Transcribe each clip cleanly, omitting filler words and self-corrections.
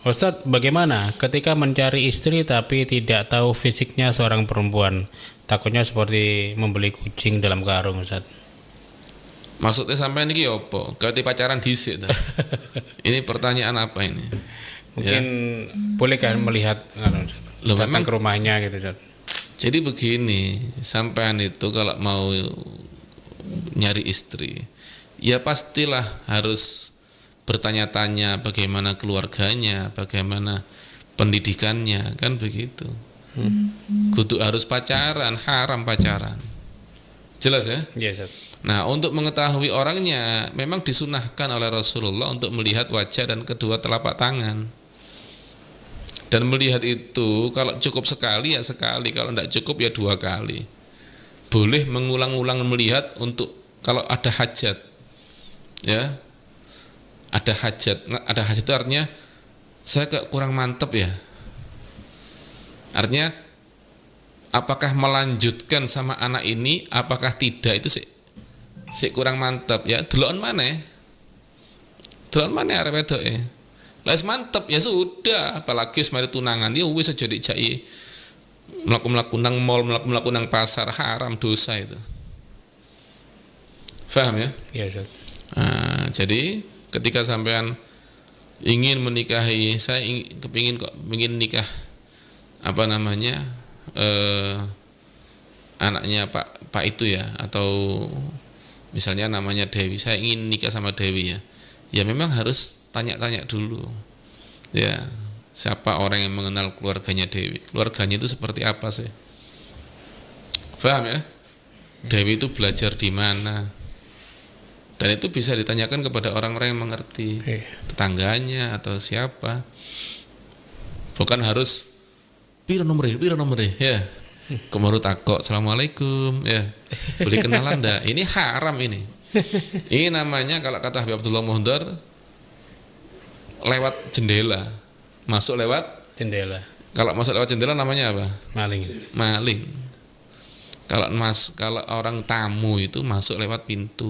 Ustadz, bagaimana ketika mencari istri tapi tidak tahu fisiknya seorang perempuan? Takutnya seperti membeli kucing dalam karung, Ustadz. Maksudnya sampean iki apa? Ganti pacaran dhisik ta? Ini pertanyaan apa ini? Mungkin boleh kan melihat Loh, datang memang ke rumahnya gitu, Ustadz. jadi begini, sampean itu kalau mau nyari istri, ya pastilah harus bertanya-tanya bagaimana keluarganya, bagaimana pendidikannya, kan begitu. Kudu harus pacaran, haram pacaran. Jelas ya? Iya, Ustadz. Nah, untuk mengetahui orangnya memang disunahkan oleh Rasulullah untuk melihat wajah dan kedua telapak tangan. Dan melihat itu kalau cukup sekali ya sekali, kalau tidak cukup ya 2 kali. Boleh mengulang-ulang melihat untuk kalau ada hajat. Ya. Ada hajat. Ada hajat itu artinya saya kurang mantep ya. Artinya apakah melanjutkan sama anak ini, apakah tidak, itu sik kurang mantap ya. Delokon maneh. Delokon maneh arep wedoke. Lah wis mantep ya sudah, apalagi wis mari tunangan ya wis aja dijaki mlaku-mlaku nang mall, mlaku-mlaku nang pasar, haram, dosa itu. Paham ya? Iya, Ustadz. Nah, jadi ketika sampean ingin menikahi, saya kepingin kok ingin nikah apa namanya anaknya Pak itu ya, atau misalnya namanya Dewi, saya ingin nikah sama Dewi ya. Ya memang harus tanya-tanya dulu. Ya, siapa orang yang mengenal keluarganya Dewi? Keluarganya itu seperti apa sih? Paham ya? Dewi itu belajar di mana? Dan itu bisa ditanyakan kepada orang-orang yang mengerti, tetangganya atau siapa. Bukan harus piro nomere ya. Kemaru takok assalamualaikum ya. Boleh kenalan enggak? Ini haram ini. Ini namanya kalau kata Habib Abdullah Muhdar lewat jendela. Masuk lewat Jendela. Kalau masuk lewat jendela namanya apa? Maling. Maling. Kalau orang tamu itu masuk lewat pintu.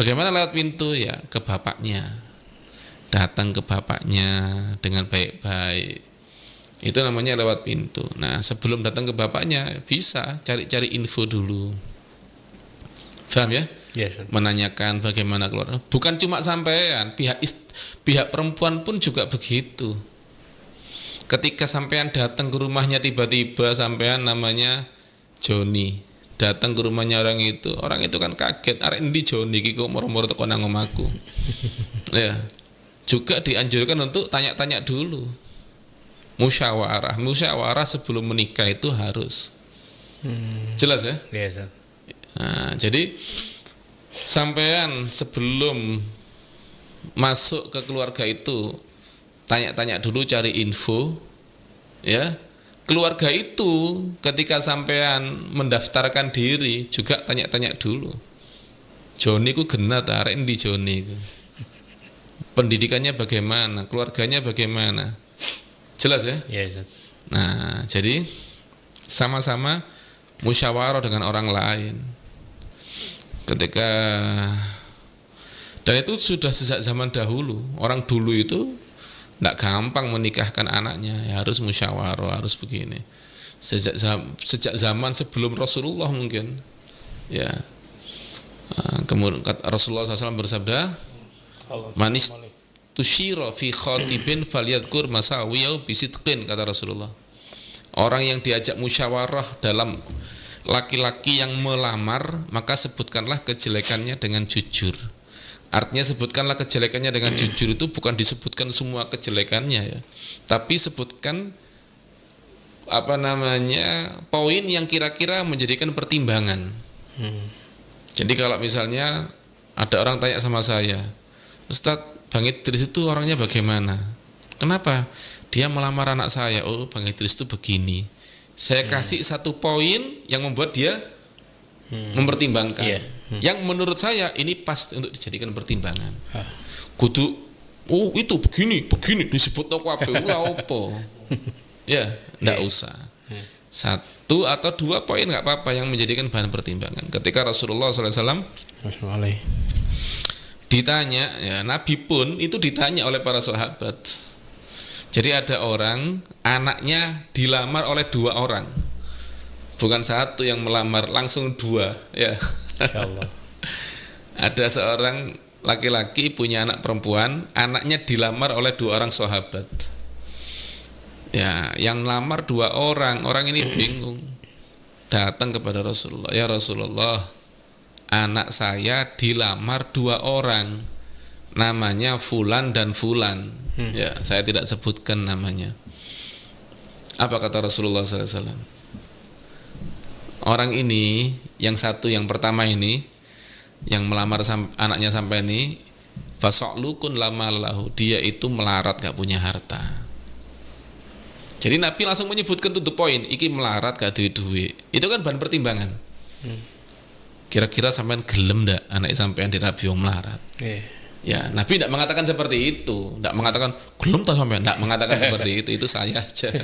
Bagaimana lewat pintu? Ya ke bapaknya. Datang ke bapaknya dengan baik-baik. Itu namanya lewat pintu. Nah, sebelum datang ke bapaknya bisa cari-cari info dulu. Paham ya? Yes, Menanyakan bagaimana keluarga. Bukan cuma sampean, pihak perempuan pun juga begitu. Ketika sampean datang ke rumahnya tiba-tiba sampean namanya Joni, datang ke rumahnya orang itu kan kaget, arek endi Joni iki kok moro-moro teko nang omahku. Ya. Juga dianjurkan untuk tanya-tanya dulu. Musyawarah sebelum menikah itu harus. Jelas ya? Yes, Nah, jadi sampean sebelum masuk ke keluarga itu tanya-tanya dulu, cari info ya. Keluarga itu ketika sampean mendaftarkan diri juga tanya-tanya dulu. Joni ku genah ta, arek endi Joni ku? Pendidikannya bagaimana, keluarganya bagaimana? Jelas ya? Yes. Nah, jadi sama-sama musyawarah dengan orang lain. Ketika dan itu sudah sejak zaman dahulu. Orang dulu itu tidak gampang menikahkan anaknya, ya harus musyawarah, harus begini. Sejak zaman sebelum Rasulullah mungkin. Ya. Kemudian Rasulullah SAW bersabda, manis tusyira fi khatibin falyadhkur masawiyau bisidqin, kata Rasulullah. Orang yang diajak musyawarah dalam laki-laki yang melamar, maka sebutkanlah kejelekannya dengan jujur. Artinya sebutkanlah kejelekannya dengan jujur itu bukan disebutkan semua kejelekannya ya, tapi sebutkan apa namanya poin yang kira-kira menjadikan pertimbangan. Jadi kalau misalnya ada orang tanya sama saya, Ustadz, Bang Idris itu orangnya bagaimana? Kenapa? Dia melamar anak saya. Oh, Bang Idris itu begini. Saya kasih satu poin yang membuat dia mempertimbangkan. Yang menurut saya ini pas untuk dijadikan pertimbangan. Kudu, oh itu begini disebut toko apa? Apa? Ya, enggak usah. 1 atau 2 poin enggak apa-apa yang menjadikan bahan pertimbangan. Ketika Rasulullah SAW ditanya, ya Nabi pun itu ditanya oleh para sahabat. Jadi ada orang anaknya dilamar oleh 2 orang, bukan 1 yang melamar, langsung 2 ya. Insyaallah. Ada seorang laki-laki punya anak perempuan, anaknya dilamar oleh 2 orang sahabat. Ya, yang lamar 2 orang, orang ini bingung. Datang kepada Rasulullah, ya Rasulullah, anak saya dilamar 2 orang, namanya Fulan dan Fulan. Ya, saya tidak sebutkan namanya. Apa kata Rasulullah SAW? Orang ini, yang satu, yang pertama ini, yang melamar anaknya sampai ini, faso'lukun lama lahu, dia itu melarat, gak punya harta. Jadi Nabi langsung menyebutkan to the point, iki melarat gak duit-duit. Itu kan bahan pertimbangan. Kira-kira sampean gelem ndak anak sampean di Nabi yang melarat? Ya, Nabi tidak mengatakan seperti itu, tidak mengatakan gelem tak sampean, tidak mengatakan seperti itu saya aja.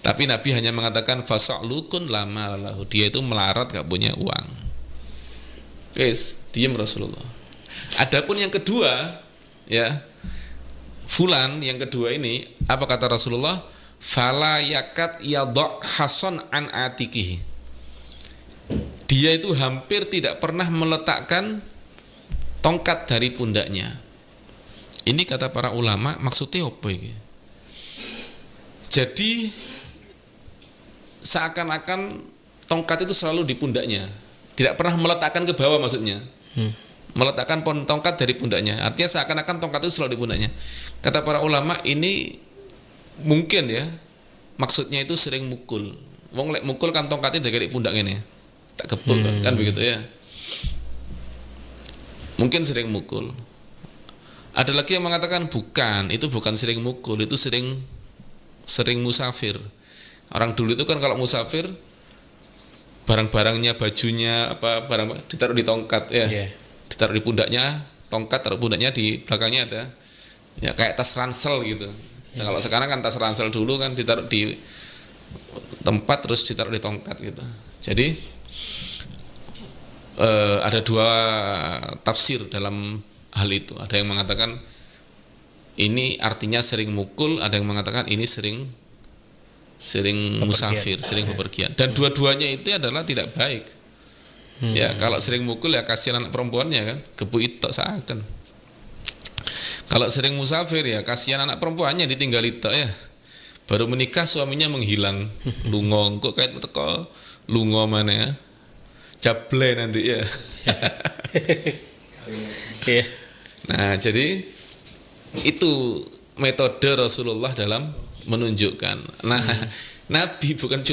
Tapi Nabi hanya mengatakan faso'lukun lama lahu, dia itu melarat gak punya uang. Guys, diam Rasulullah. Adapun yang kedua, ya, Fulan yang kedua ini, apa kata Rasulullah? Fala yakat yadha' hasan an atikihi. Dia itu hampir tidak pernah meletakkan tongkat dari pundaknya. Ini kata para ulama, maksudnya apa ini? Jadi seakan-akan tongkat itu selalu di pundaknya, tidak pernah meletakkan ke bawah maksudnya. Meletakkan tongkat dari pundaknya, artinya seakan-akan tongkat itu selalu di pundaknya. Kata para ulama, ini mungkin ya, maksudnya itu sering mukul. Wong lek mukul kan tongkatnya dari pundak ini, tak kepul kan begitu ya. Mungkin sering mukul. Ada lagi yang mengatakan bukan, itu bukan sering mukul, itu sering musafir. Orang dulu itu kan kalau musafir, barang-barangnya, bajunya, apa barang ditaruh di tongkat ya. Ditaruh di pundaknya, tongkat taruh pundaknya, di belakangnya ada ya kayak tas ransel gitu. Kalau sekarang kan tas ransel, dulu kan ditaruh di tempat terus ditaruh di tongkat gitu. Jadi ada 2 tafsir dalam hal itu. Ada yang mengatakan ini artinya sering mukul, ada yang mengatakan ini sering musafir, sering bepergian. Dan dua-duanya itu adalah tidak baik. Ya, kalau sering mukul ya kasihan anak perempuannya kan, gebu itok seakan. Kalau sering musafir ya kasihan anak perempuannya ditinggal itok ya. Baru menikah suaminya menghilang, lungo kok kayak teko lungo mana ya? Jable nanti ya. Nah, jadi itu metode Rasulullah dalam menunjukkan. Nah, Nabi bukan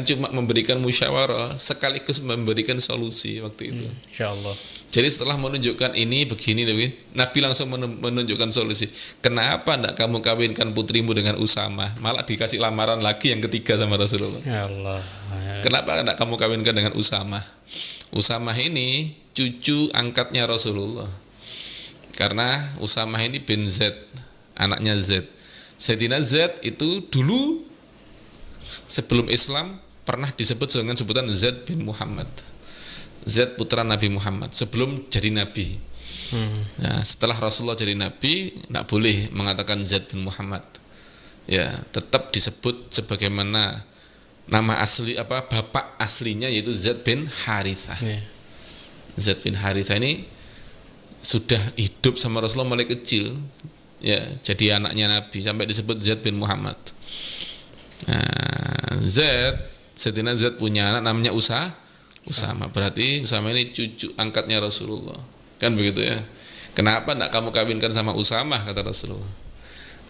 cuma memberikan musyawarah, sekaligus memberikan solusi waktu itu. Insyaallah. Jadi setelah menunjukkan ini begini, Nabi langsung menunjukkan solusi. Kenapa tidak kamu kawinkan putrimu dengan Usamah? Malah dikasih lamaran lagi yang ketiga sama Rasulullah. Ya Allah. Kenapa tidak kamu kawinkan dengan Usamah? Usamah ini cucu angkatnya Rasulullah. Karena Usamah ini bin Zaid, anaknya Zaid. Sayyidina Zaid itu dulu sebelum Islam pernah disebut dengan sebutan Zaid bin Muhammad. Zaid putra Nabi Muhammad sebelum jadi Nabi. Nah, setelah Rasulullah jadi Nabi, tidak boleh mengatakan Zaid bin Muhammad. Ya, tetap disebut sebagaimana nama asli bapak aslinya, yaitu Zaid bin Harithah. Zaid bin Harithah ini sudah hidup sama Rasulullah mulai kecil, ya, jadi anaknya Nabi sampai disebut Zaid bin Muhammad. Nah, Sayyidina Zaid punya anak namanya Usamah. Berarti Usamah ini cucu angkatnya Rasulullah. Kan begitu ya. Kenapa tidak kamu kawinkan sama Usamah, kata Rasulullah.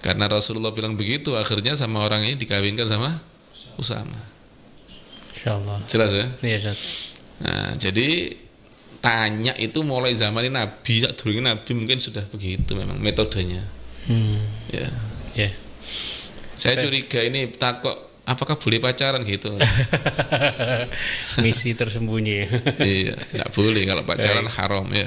Karena Rasulullah bilang begitu, akhirnya sama orang ini dikawinkan sama Usamah. Insyaallah. Jelas ya? Iya, Ustaz. Nah, jadi tanya itu mulai zaman Nabi, durunge Nabi mungkin sudah begitu memang metodenya. Ya. Ya. Saya curiga ini takut apakah boleh pacaran gitu. Misi tersembunyi. Iya, nggak boleh kalau pacaran haram ya.